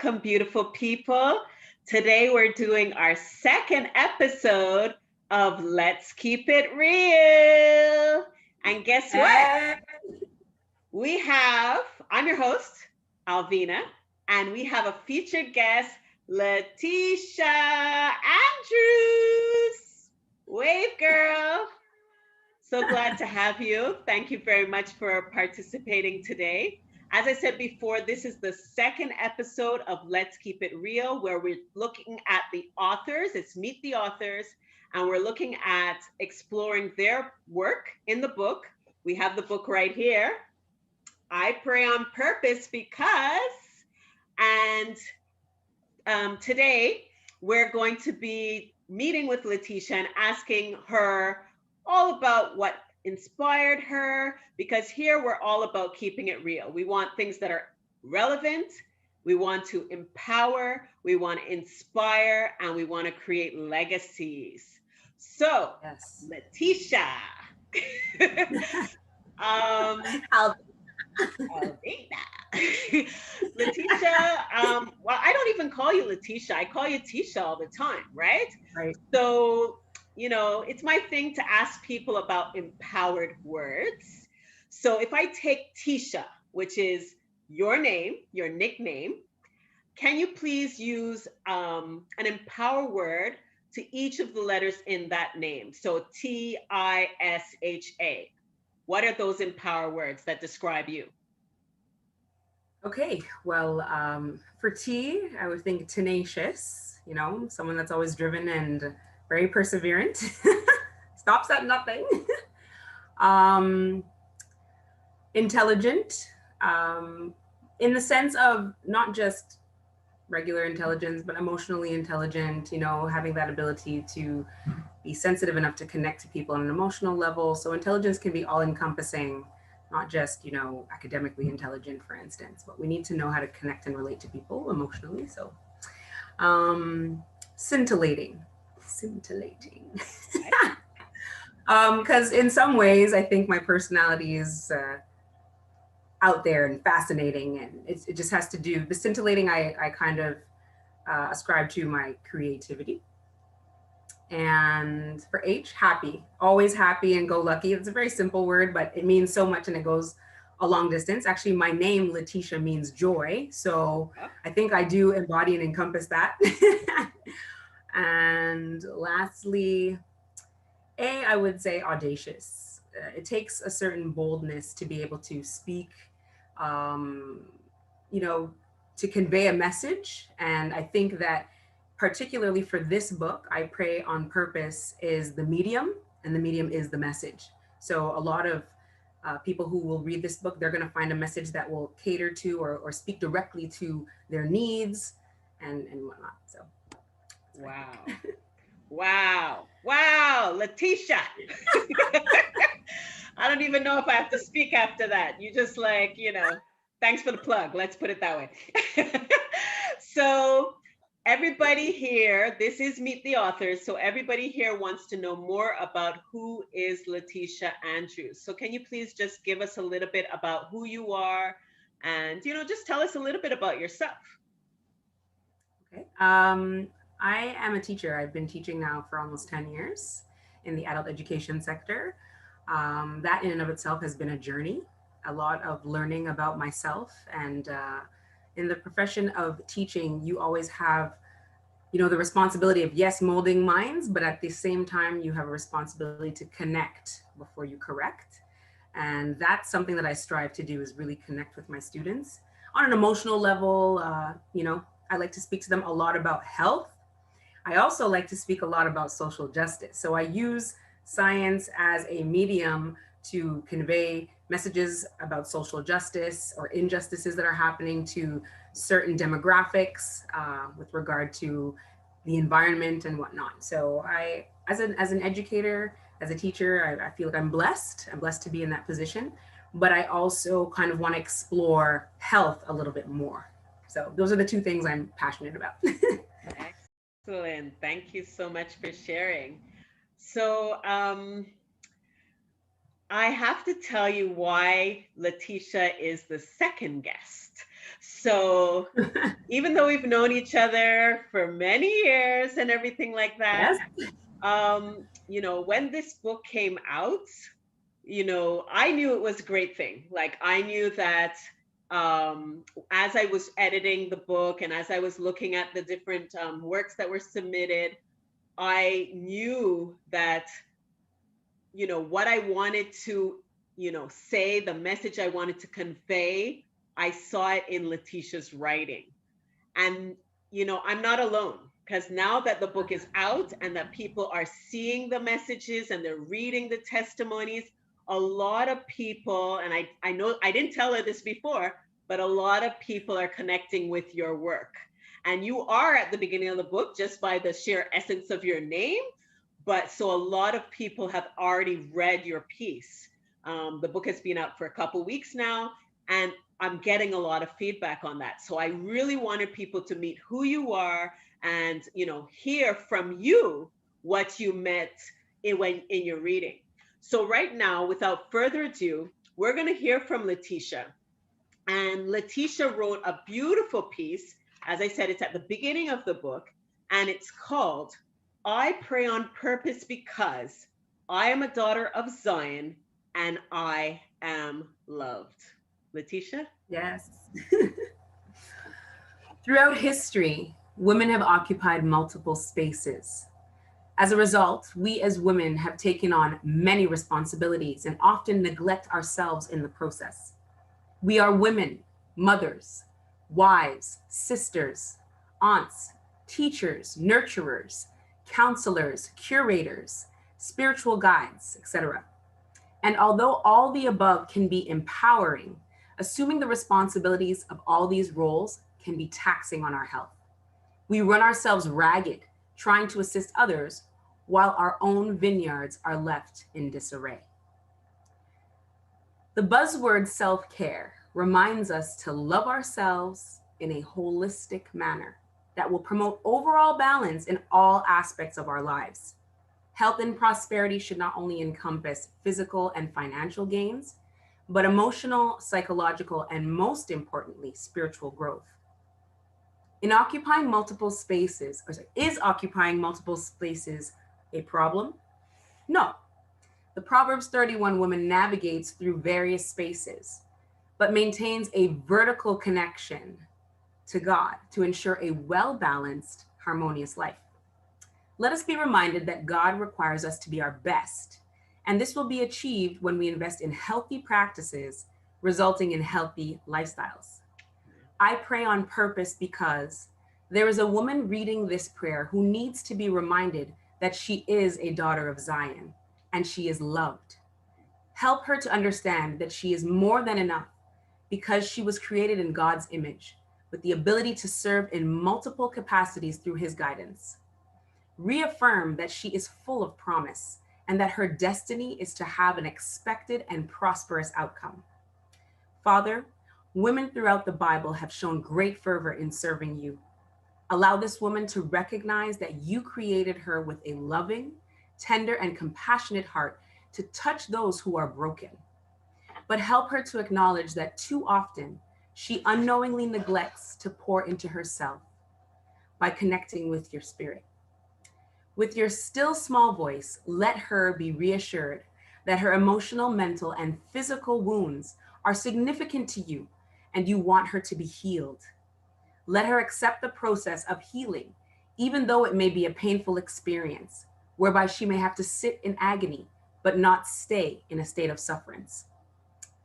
Welcome, beautiful people. Today we're doing our second episode of Let's Keep It Real. And guess what? I'm your host, Alvina, and we have a featured guest, Lethisha Andrews. Wave girl. So glad to have you. Thank you very much for participating today. As I said before, this is the second episode of Let's Keep It Real, where we're looking at the authors. It's Meet the Authors, and we're looking at exploring their work in the book. We have the book right here, I Pray on Purpose Because, and today we're going to be meeting with Lethisha and asking her all about what inspired her, because here we're all about keeping it real. We want things that are relevant, we want to empower, we want to inspire, and we want to create legacies. So, yes. Lethisha. Alvina. Lethisha, well, I don't even call you Lethisha. I call you Tisha all the time, right? Right. So, you know, it's my thing to ask people about empowered words. So if I take Tisha, which is your name, your nickname, can you please use an empower word to each of the letters in that name? So Tisha. What are those empower words that describe you? Okay, well, for T, I would think tenacious, you know, someone that's always driven and very perseverant, stops at nothing. Intelligent, in the sense of not just regular intelligence, but emotionally intelligent, you know, having that ability to be sensitive enough to connect to people on an emotional level. So intelligence can be all encompassing, not just, you know, academically intelligent, for instance, but we need to know how to connect and relate to people emotionally. So scintillating. Because in some ways, I think my personality is out there and fascinating, and it just has to do, the scintillating, I kind of ascribe to my creativity. And for H, happy, always happy and go lucky. It's a very simple word, but it means so much and it goes a long distance. Actually, my name, Lethisha, means joy. So I think I do embody and encompass that. And lastly, A, I would say audacious. It takes a certain boldness to be able to speak, you know, to convey a message. And I think that particularly for this book, I Pray on Purpose is the medium, and the medium is the message. So a lot of people who will read this book, they're going to find a message that will cater to or speak directly to their needs and whatnot. So, wow. Wow. Wow. Lethisha. I don't even know if I have to speak after that. You just like, you know, thanks for the plug. Let's put it that way. So everybody here, this is Meet the Authors. So everybody here wants to know more about who is Lethisha Andrews. So can you please just give us a little bit about who you are and, you know, just tell us a little bit about yourself. Okay. I am a teacher. I've been teaching now for almost 10 years in the adult education sector. That in and of itself has been a journey, a lot of learning about myself. And in the profession of teaching, you always have, you know, the responsibility of, yes, molding minds, but at the same time, you have a responsibility to connect before you correct. And that's something that I strive to do, is really connect with my students on an emotional level. You know, I like to speak to them a lot about health. I also like to speak a lot about social justice. So I use science as a medium to convey messages about social justice or injustices that are happening to certain demographics with regard to the environment and whatnot. So I, as an educator, as a teacher, I feel like I'm blessed. I'm blessed to be in that position, but I also kind of want to explore health a little bit more. So those are the two things I'm passionate about. Excellent. Thank you so much for sharing. So I have to tell you why Lethisha is the second guest. So even though we've known each other for many years and everything like that, Yes. when this book came out, I knew it was a great thing. Like I knew that as I was editing the book and as I was looking at the different works that were submitted, I knew that, what I wanted to, say, the message I wanted to convey, I saw it in Letitia's writing. And, I'm not alone because now that the book is out and that people are seeing the messages and they're reading the testimonies, a lot of people, and I know I didn't tell her this before, but a lot of people are connecting with your work. And you are at the beginning of the book just by the sheer essence of your name. But so a lot of people have already read your piece. The book has been out for a couple weeks now, and I'm getting a lot of feedback on that. So I really wanted people to meet who you are and, hear from you what you meant in your reading. So right now, without further ado, we're going to hear from Lethisha. And Lethisha wrote a beautiful piece. As I said, it's at the beginning of the book, and it's called I Pray on Purpose Because I Am a Daughter of Zion and I Am Loved. Lethisha? Yes. Throughout history, women have occupied multiple spaces. As a result, we as women have taken on many responsibilities and often neglect ourselves in the process. We are women, mothers, wives, sisters, aunts, teachers, nurturers, counselors, curators, spiritual guides, etc. And although all the above can be empowering, assuming the responsibilities of all these roles can be taxing on our health. We run ourselves ragged trying to assist others while our own vineyards are left in disarray. The buzzword self-care reminds us to love ourselves in a holistic manner that will promote overall balance in all aspects of our lives. Health and prosperity should not only encompass physical and financial gains, but emotional, psychological, and most importantly, spiritual growth. In occupying multiple spaces, is occupying multiple spaces a problem? No. The Proverbs 31 woman navigates through various spaces, but maintains a vertical connection to God to ensure a well-balanced, harmonious life. Let us be reminded that God requires us to be our best, and this will be achieved when we invest in healthy practices, resulting in healthy lifestyles. I pray on purpose because there is a woman reading this prayer who needs to be reminded that she is a daughter of Zion and she is loved. Help her to understand that she is more than enough because she was created in God's image with the ability to serve in multiple capacities through his guidance. Reaffirm that she is full of promise and that her destiny is to have an expected and prosperous outcome. Father, women throughout the Bible have shown great fervor in serving you. Allow this woman to recognize that you created her with a loving, tender, and compassionate heart to touch those who are broken. But help her to acknowledge that too often she unknowingly neglects to pour into herself by connecting with your spirit. With your still small voice, let her be reassured that her emotional, mental, and physical wounds are significant to you and you want her to be healed. Let her accept the process of healing, even though it may be a painful experience, whereby she may have to sit in agony, but not stay in a state of sufferance.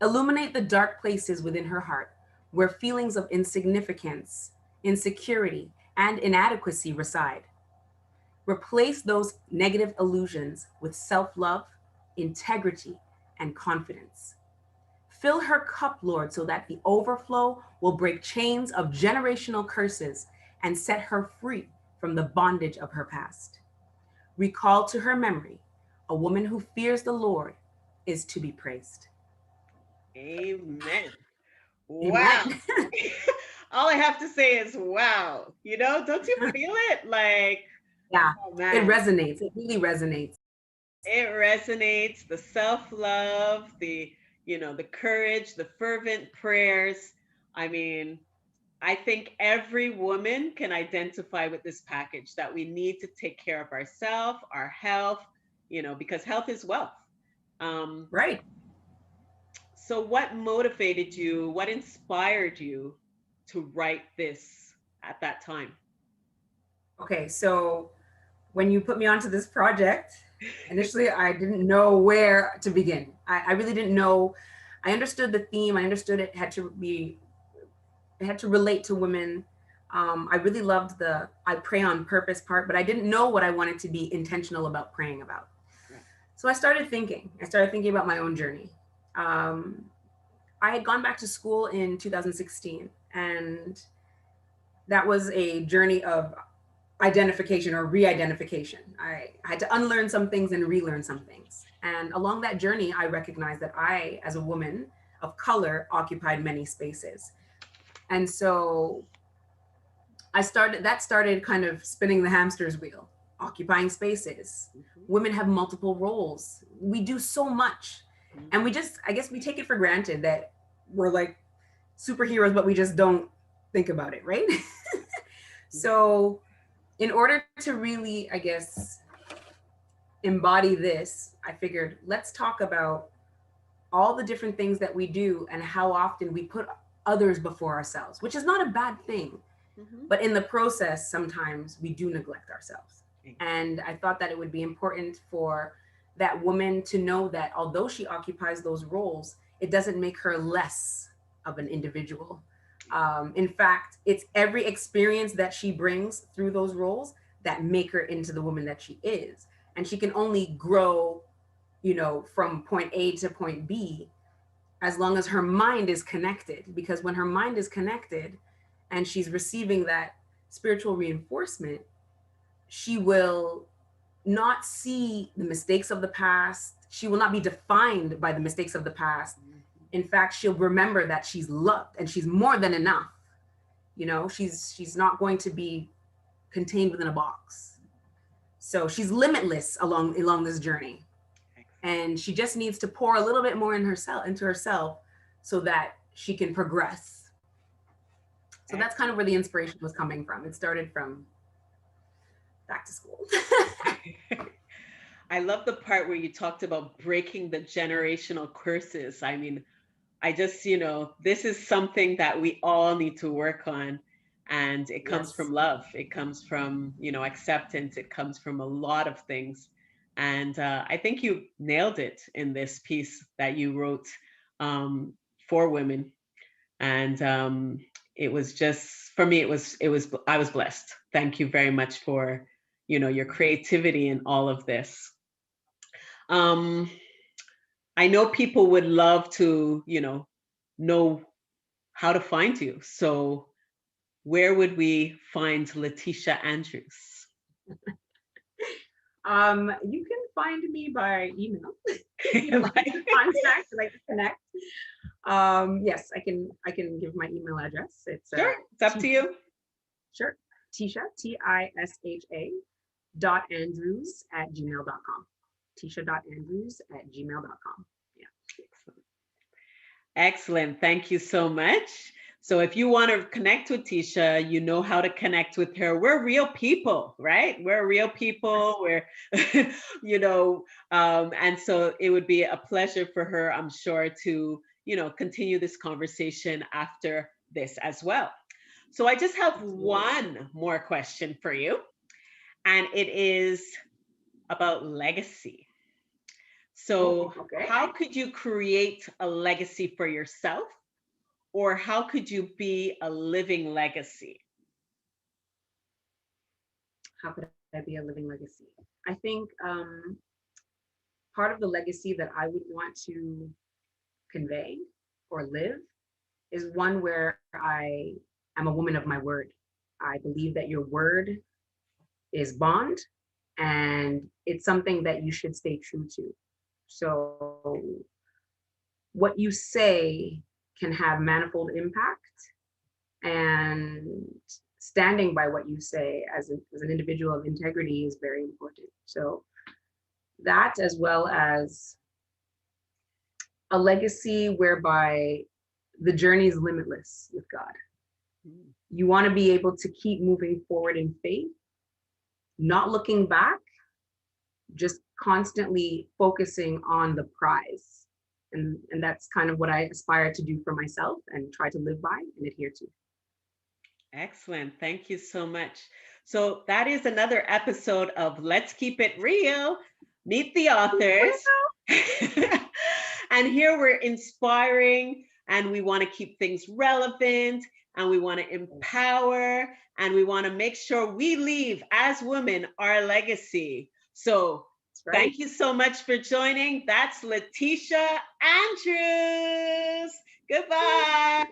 Illuminate the dark places within her heart where feelings of insignificance, insecurity, and inadequacy reside. Replace those negative illusions with self-love, integrity, and confidence. Fill her cup, Lord, so that the overflow will break chains of generational curses and set her free from the bondage of her past. Recall to her memory, a woman who fears the Lord is to be praised. Amen. Wow. Amen. All I have to say is wow. Don't you feel it? Like, Yeah, oh it man, resonates. It really resonates. it resonates. The self-love, the courage, the fervent prayers. I mean, I think every woman can identify with this package that we need to take care of ourselves, our health, because health is wealth. Um, Right. so, what motivated you? What inspired you to write this at that time? Okay, so when you put me onto this project, initially I didn't know where to begin. I really didn't know. I understood the theme. I understood it had to relate to women. I really loved the I pray on purpose part, but I didn't know what I wanted to be intentional about praying about. Right. So I started thinking. I started thinking about my own journey. Um, I had gone back to school in 2016, and that was a journey of identification or re-identification. I had to unlearn some things and relearn some things. And along that journey, I recognized that I, as a woman of color, occupied many spaces. And so that started kind of spinning the hamster's wheel, occupying spaces. Mhm. Women have multiple roles. We do so much. And Mhm. I guess we take it for granted that we're like superheroes, but we just don't think about it, right? So, in order to really, I guess, embody this, I figured let's talk about all the different things that we do and how often we put others before ourselves, which is not a bad thing. Mhm. But in the process, sometimes we do neglect ourselves. And Exactly. I thought that it would be important for that woman to know that although she occupies those roles, it doesn't make her less of an individual. In fact, it's every experience that she brings through those roles that make her into the woman that she is. And she can only grow, from point A to point B as long as her mind is connected. Because when her mind is connected and she's receiving that spiritual reinforcement, she will not see the mistakes of the past. She will not be defined by the mistakes of the past. Mhm. In fact, she'll remember that she's loved and she's more than enough. She's not going to be contained within a box. So she's limitless along this journey. Excellent. And she just needs to pour a little bit more into herself so that she can progress. So that's kind of Excellent. where the inspiration was coming from. It started from back to school. I love the part where you talked about breaking the generational curses. I mean, I just, this is something that we all need to work on. And it comes Yes. from love. It comes from, acceptance. It comes from a lot of things. And I think you nailed it in this piece that you wrote um, for women. And it was just, for me, I was blessed. Thank you very much for, your creativity in all of this. Um, I know people would love to, know how to find you. So where would we find Lethisha Andrews? You can find me by email if you'd like Like, to contact, like to connect. Yes, I can give my email address. It's sure, it's up to Tisha, you. sure, Tisha, Tisha dot Andrews at gmail.com. Tisha.andrews at gmail.com. Yeah. Excellent. Excellent. Thank you so much. So if you want to connect with Tisha, you know how to connect with her. We're real people, right? We're real people. We're, and so it would be a pleasure for her, I'm sure, to, continue this conversation after this as well. So I just have Absolutely. one more question for you, and it is about legacy. Oh, So, okay. how could you create a legacy for yourself, or how could you be a living legacy? How could I be a living legacy? I think part of the legacy that I would want to convey or live is one where I am a woman of my word. I believe that your word is bond and it's something that you should stay true to. So, what you say can have manifold impact, and standing by what you say as an individual of integrity is very important. So, that as well as a legacy whereby the journey is limitless with God. Mm. You want to be able to keep moving forward in faith, not looking back, just constantly focusing on the prize. And that's kind of what I aspire to do for myself and try to live by and adhere to. Excellent. Thank you so much. So that is another episode of Let's Keep It Real. Meet the authors. And here we're inspiring and we want to keep things relevant and we want to empower and we want to make sure we leave as women our legacy. So Right. thank you so much for joining. That's Lethisha Andrews. Goodbye.